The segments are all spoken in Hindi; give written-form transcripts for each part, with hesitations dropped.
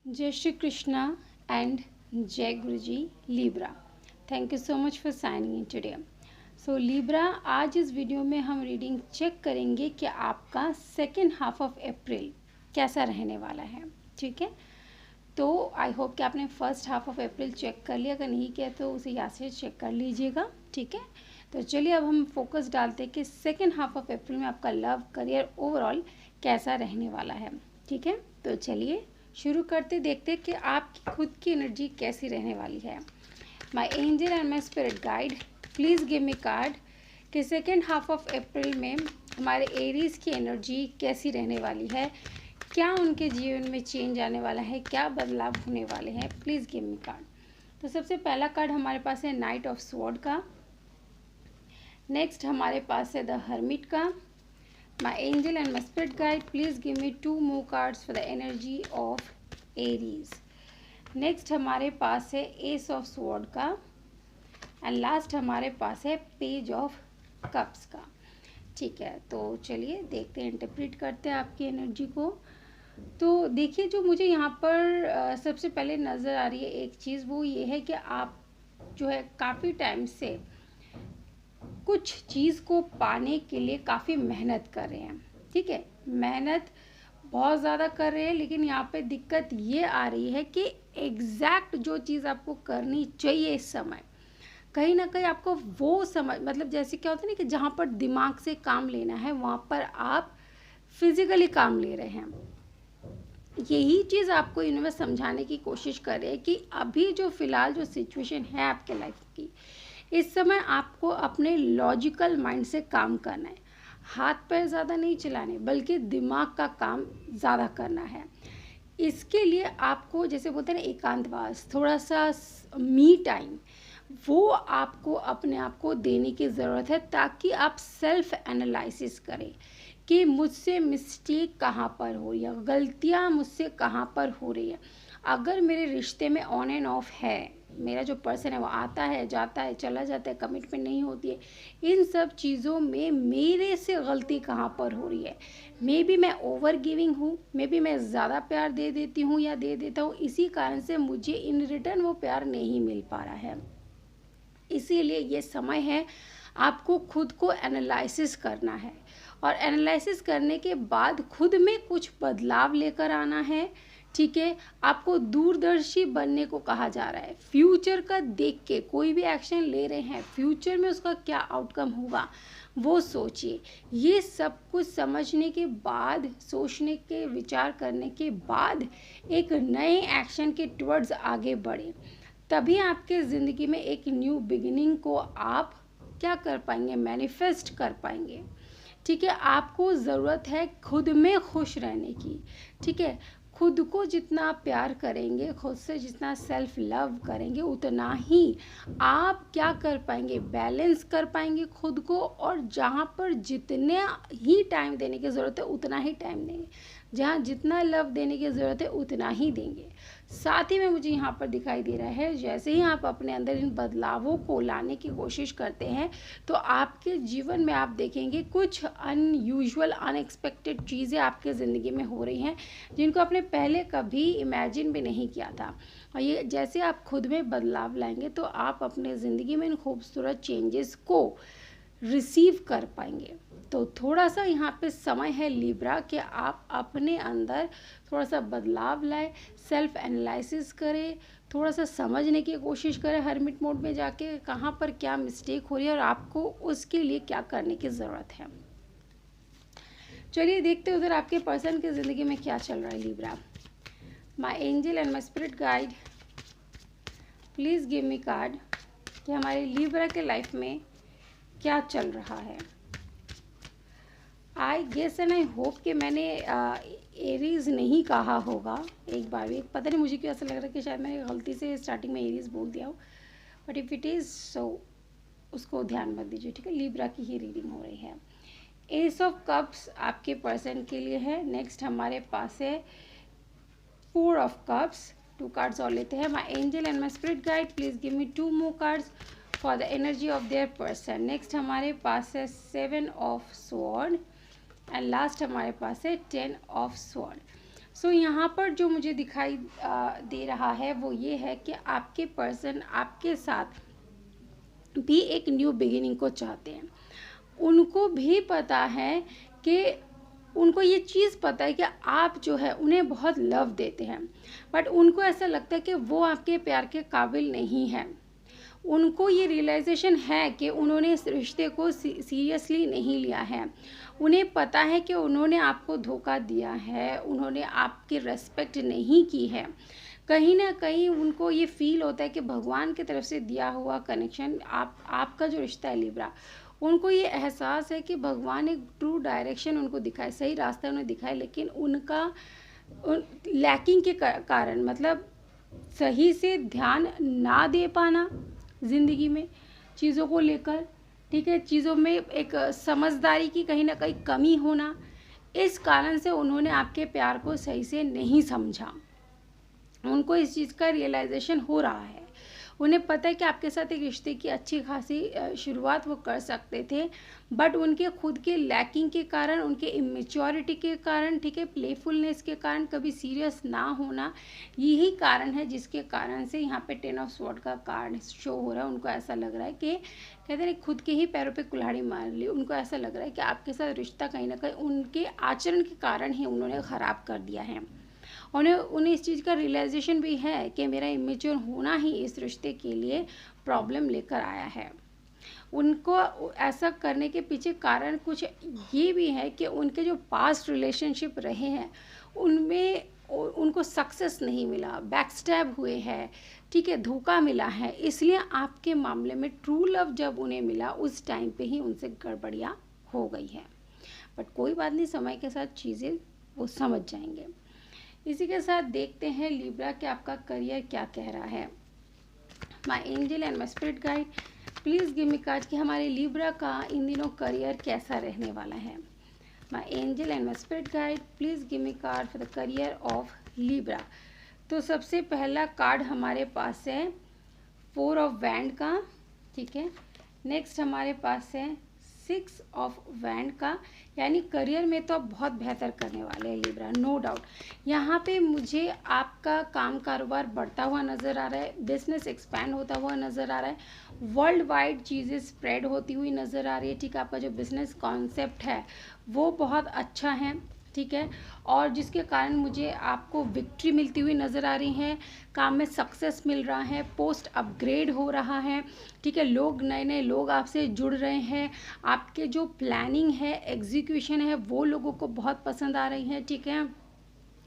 जय Shri Krishna and Jai Guruji Libra. Thank you so much for signing in today. So Libra, आज इस वीडियो में हम रीडिंग चेक करेंगे कि आपका सेकेंड हाफ ऑफ अप्रैल कैसा रहने वाला है। ठीक है, तो आई होप कि आपने first half of April check कर लिया, अगर नहीं किया तो उसे यहाँ से चेक कर लीजिएगा। ठीक है, तो चलिए अब हम फोकस डालते हैं कि सेकेंड हाफ ऑफ अप्रैल में आपका लव, करियर, ओवरऑल कैसा रहने वाला है। ठीक है, तो चलिए शुरू करते, देखते कि आपकी खुद की एनर्जी कैसी रहने वाली है। माई angel and my spirit guide, please give me card कि सेकेंड हाफ ऑफ अप्रैल में हमारे एरीज की एनर्जी कैसी रहने वाली है, क्या उनके जीवन में चेंज आने वाला है, क्या बदलाव होने वाले हैं। Please give me card. तो सबसे पहला कार्ड हमारे पास है नाइट ऑफ स्वॉर्ड का। नेक्स्ट हमारे पास है द हर्मिट का। My angel and my spirit guide, please give me 2 more cards for the energy of Aries. Next हमारे पास है Ace of Sword का and last हमारे पास है Page of Cups का। ठीक है, तो चलिए देखते हैं, इंटरप्रेट करते हैं आपकी एनर्जी को। तो देखिए, जो मुझे यहाँ पर सबसे पहले नज़र आ रही है एक चीज़, वो ये है कि आप जो है काफ़ी टाइम से कुछ चीज़ को पाने के लिए काफ़ी मेहनत कर रहे हैं। ठीक है, मेहनत बहुत ज़्यादा कर रहे हैं, लेकिन यहाँ पे दिक्कत ये आ रही है कि एग्जैक्ट जो चीज़ आपको करनी चाहिए इस समय, कहीं ना कहीं आपको वो समझ, मतलब जैसे क्या होता है ना कि जहाँ पर दिमाग से काम लेना है वहाँ पर आप फिजिकली काम ले रहे हैं। यही चीज़ आपको यूनिवर्स समझाने की कोशिश कर रहे हैं कि अभी जो फ़िलहाल जो सिचुएशन है आपके लाइफ की, इस समय आपको अपने लॉजिकल माइंड से काम करना है। हाथ पैर ज़्यादा नहीं चलाने, बल्कि दिमाग का काम ज़्यादा करना है। इसके लिए आपको, जैसे बोलते हैं ना, एकांतवास, थोड़ा सा मी टाइम, वो आपको अपने आप को देने की ज़रूरत है, ताकि आप सेल्फ एनालिसिस करें कि मुझसे मिस्टेक कहाँ पर हो रही है, गलतियाँ मुझसे कहाँ पर हो रही है। अगर मेरे रिश्ते में ऑन एंड ऑफ है, मेरा जो पर्सन है वो आता है, जाता है, चला जाता है, कमिटमेंट नहीं होती है, इन सब चीज़ों में मेरे से गलती कहाँ पर हो रही है। मे बी मैं ओवर गिविंग हूँ, मे बी मैं ज़्यादा प्यार दे देती हूँ या दे देता हूँ, इसी कारण से मुझे इन रिटर्न वो प्यार नहीं मिल पा रहा है। इसीलिए ये समय है आपको खुद को एनालिसिस करना है, और एनालिसिस करने के बाद खुद में कुछ बदलाव लेकर आना है। ठीक है, आपको दूरदर्शी बनने को कहा जा रहा है। फ्यूचर का देख के कोई भी एक्शन ले रहे हैं, फ्यूचर में उसका क्या आउटकम होगा वो सोचिए। ये सब कुछ समझने के बाद, सोचने के, विचार करने के बाद एक नए एक्शन के टुवर्ड्स आगे बढ़े, तभी आपके ज़िंदगी में एक न्यू बिगिनिंग को आप क्या कर पाएंगे, मैनिफेस्ट कर पाएंगे। ठीक है, आपको ज़रूरत है खुद में खुश रहने की। ठीक है, खुद को जितना आप प्यार करेंगे, खुद से जितना सेल्फ लव करेंगे, उतना ही आप क्या कर पाएंगे, बैलेंस कर पाएंगे खुद को, और जहाँ पर जितने ही टाइम देने की ज़रूरत है उतना ही टाइम देंगे, जहाँ जितना लव देने की ज़रूरत है उतना ही देंगे। साथ ही में मुझे यहाँ पर दिखाई दे रहा है, जैसे ही आप अपने अंदर इन बदलावों को लाने की कोशिश करते हैं, तो आपके जीवन में आप देखेंगे कुछ अनयूजुअल, अनएक्सपेक्टेड चीज़ें आपके ज़िंदगी में हो रही हैं, जिनको आपने पहले कभी इमेजिन भी नहीं किया था। और ये जैसे आप खुद में बदलाव लाएंगे, तो आप अपने ज़िंदगी में इन खूबसूरत चेंजेस को रिसीव कर पाएंगे। तो थोड़ा सा यहाँ पे समय है लिब्रा कि आप अपने अंदर थोड़ा सा बदलाव लाए, सेल्फ एनालिसिस करें, थोड़ा सा समझने की कोशिश करें हर्मिट मोड में जाके कहाँ पर क्या मिस्टेक हो रही है और आपको उसके लिए क्या करने की ज़रूरत है। चलिए देखते हैं उधर आपके पर्सन की ज़िंदगी में क्या चल रहा है Libra. My angel and my spirit guide, please give me card कि हमारे लिब्रा के लाइफ में क्या चल रहा है। I guess and I hope कि मैंने एरीज नहीं कहा होगा एक बार भी, पता नहीं मुझे क्यों ऐसा लग रहा है कि शायद मैंने गलती से स्टार्टिंग में एरीज बोल दिया हो, but if it is so उसको ध्यान मत दीजिए। ठीक है, लिब्रा की ही रीडिंग हो रही है। एस ऑफ कप्स आपके पर्सन के लिए है। नेक्स्ट हमारे पास है 4 ऑफ कप्स। 2 कार्ड्स और लेते हैं। माई angel and my spirit guide, please give me 2 more cards for the energy of their person. Next हमारे पास है 7 ऑफ स्वॉर्ड एंड लास्ट हमारे पास है 10 ऑफ स्वॉर्ड। सो यहाँ पर जो मुझे दिखाई दे रहा है वो ये है कि आपके पर्सन आपके साथ भी एक न्यू बिगिनिंग को चाहते हैं। उनको भी पता है कि उनको ये चीज़ पता है कि आप जो है उन्हें बहुत लव देते हैं, बट उनको ऐसा लगता है कि वो आपके प्यार के काबिल नहीं है। उनको ये रियलाइजेशन है कि उन्होंने इस रिश्ते को सीरियसली नहीं लिया है। उन्हें पता है कि उन्होंने आपको धोखा दिया है, उन्होंने आपकी रेस्पेक्ट नहीं की है। कहीं ना कहीं उनको ये फील होता है कि भगवान की तरफ से दिया हुआ कनेक्शन आपका जो रिश्ता है लिब्रा, उनको ये एहसास है कि भगवान एक ट्रू डायरेक्शन उनको दिखाए, सही रास्ता उन्हें दिखाए, लेकिन उनका लैकिंग के कारण, मतलब सही से ध्यान ना दे पाना ज़िंदगी में चीज़ों को लेकर, ठीक है, चीज़ों में एक समझदारी की कहीं ना कहीं कमी होना, इस कारण से उन्होंने आपके प्यार को सही से नहीं समझा। उनको इस चीज़ का रियलाइजेशन हो रहा है। उन्हें पता है कि आपके साथ एक रिश्ते की अच्छी खासी शुरुआत वो कर सकते थे, बट उनके खुद के लैकिंग के कारण, उनके इमेच्योरिटी के कारण, ठीक है, प्लेफुलनेस के कारण, कभी सीरियस ना होना, यही कारण है जिसके कारण से यहाँ पे 10 ऑफ स्वॉर्ड का कार्ड शो हो रहा है। उनको ऐसा लग रहा है कि कहते हैं खुद के ही पैरों पे कुल्हाड़ी मार ली। उनको ऐसा लग रहा है कि आपके साथ रिश्ता कहीं ना कहीं उनके आचरण के कारण ही उन्होंने ख़राब कर दिया है। उन्हें इस चीज़ का रियलाइजेशन भी है कि मेरा इमेच्योर होना ही इस रिश्ते के लिए प्रॉब्लम लेकर आया है। उनको ऐसा करने के पीछे कारण कुछ ये भी है कि उनके जो पास्ट रिलेशनशिप रहे हैं उनमें उनको सक्सेस नहीं मिला, बैकस्टैब हुए हैं, ठीक है, धोखा मिला है। इसलिए आपके मामले में ट्रू लव जब उन्हें मिला उस टाइम पे ही उनसे गड़बड़ियाँ हो गई है, बट कोई बात नहीं, समय के साथ चीज़ें वो समझ जाएंगे। इसी के साथ देखते हैं लिब्रा कि आपका करियर क्या कह रहा है। My angel and my spirit guide, please give me card कि हमारे लिब्रा का इन दिनों करियर कैसा रहने वाला है। My angel and my spirit guide, please give me card for the career of Libra. तो सबसे पहला कार्ड हमारे पास है 4 ऑफ वैंड का, ठीक है। नेक्स्ट हमारे पास है 6 ऑफ वैंड का, यानी करियर में तो आप बहुत बेहतर करने वाले हैं लिब्रा, नो डाउट। यहाँ पे मुझे आपका काम कारोबार बढ़ता हुआ नज़र आ रहा है, बिजनेस एक्सपैंड होता हुआ नज़र आ रहा है, वर्ल्ड वाइड चीज़ें स्प्रेड होती हुई नज़र आ रही है, ठीक है। आपका जो बिज़नेस कॉन्सेप्ट है वो बहुत अच्छा है, ठीक है, और जिसके कारण मुझे आपको विक्ट्री मिलती हुई नज़र आ रही है, काम में सक्सेस मिल रहा है, पोस्ट अपग्रेड हो रहा है, ठीक है, लोग नए नए लोग आपसे जुड़ रहे हैं, आपके जो प्लानिंग है, एग्जीक्यूशन है, वो लोगों को बहुत पसंद आ रही है, ठीक है।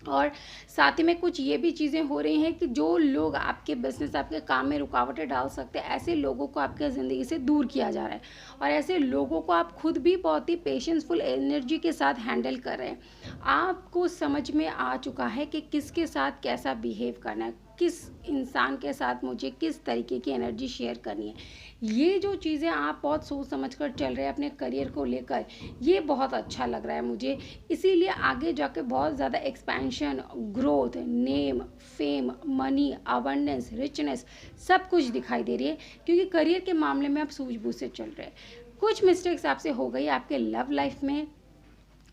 और साथ ही में कुछ ये भी चीज़ें हो रही हैं कि जो लोग आपके बिजनेस, आपके काम में रुकावटें डाल सकते हैं, ऐसे लोगों को आपके ज़िंदगी से दूर किया जा रहा है, और ऐसे लोगों को आप खुद भी बहुत ही पेशेंसफुल एनर्जी के साथ हैंडल कर रहे हैं। आपको समझ में आ चुका है कि किसके साथ कैसा बिहेव करना है, किस इंसान के साथ मुझे किस तरीके की एनर्जी शेयर करनी है। ये जो चीज़ें आप बहुत सोच समझ कर चल रहे हैं अपने करियर को लेकर, ये बहुत अच्छा लग रहा है मुझे। इसीलिए आगे जाके बहुत ज़्यादा expansion, growth, name, fame, money, abundance, richness सब कुछ दिखाई दे रही है, क्योंकि करियर के मामले में आप सूझबूझ से चल रहे हैं। कुछ मिस्टेक्स आपसे हो गई आपके लव लाइफ में,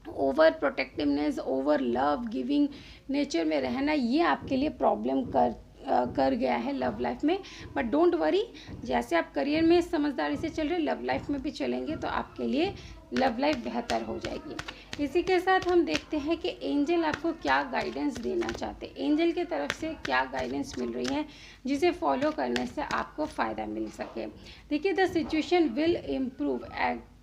over protectiveness, over love giving nature में रहना, ये आपके लिए प्रॉब्लम कर गया है लव लाइफ में। बट डोंट वरी, जैसे आप करियर में समझदारी से चल रहे लव लाइफ में भी चलेंगे तो आपके लिए लव लाइफ बेहतर हो जाएगी। इसी के साथ हम देखते हैं कि एंजल आपको क्या गाइडेंस देना चाहते हैं, एंजल की तरफ से क्या गाइडेंस मिल रही है जिसे फॉलो करने से आपको फ़ायदा मिल सके। देखिए, the situation will improve,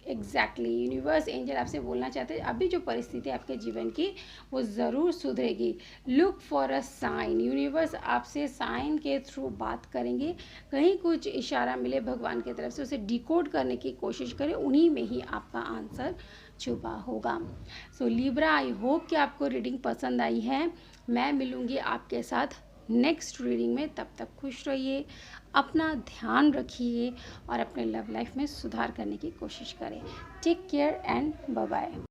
exactly universe angel आपसे बोलना चाहते हैं अभी जो परिस्थिति आपके जीवन की वो ज़रूर सुधरेगी। Look for a sign, universe आपसे साइन के थ्रू बात करेंगे, कहीं कुछ इशारा मिले भगवान की तरफ से उसे डिकोड करने की कोशिश करें, उन्हीं में ही आपका आंसर छुपा होगा। सो लिब्रा, आई होप कि आपको रीडिंग पसंद आई है। मैं मिलूँगी आपके साथ नेक्स्ट रीडिंग में, तब तक खुश रहिए, अपना ध्यान रखिए और अपने लव लाइफ में सुधार करने की कोशिश करें। Take care and bye bye.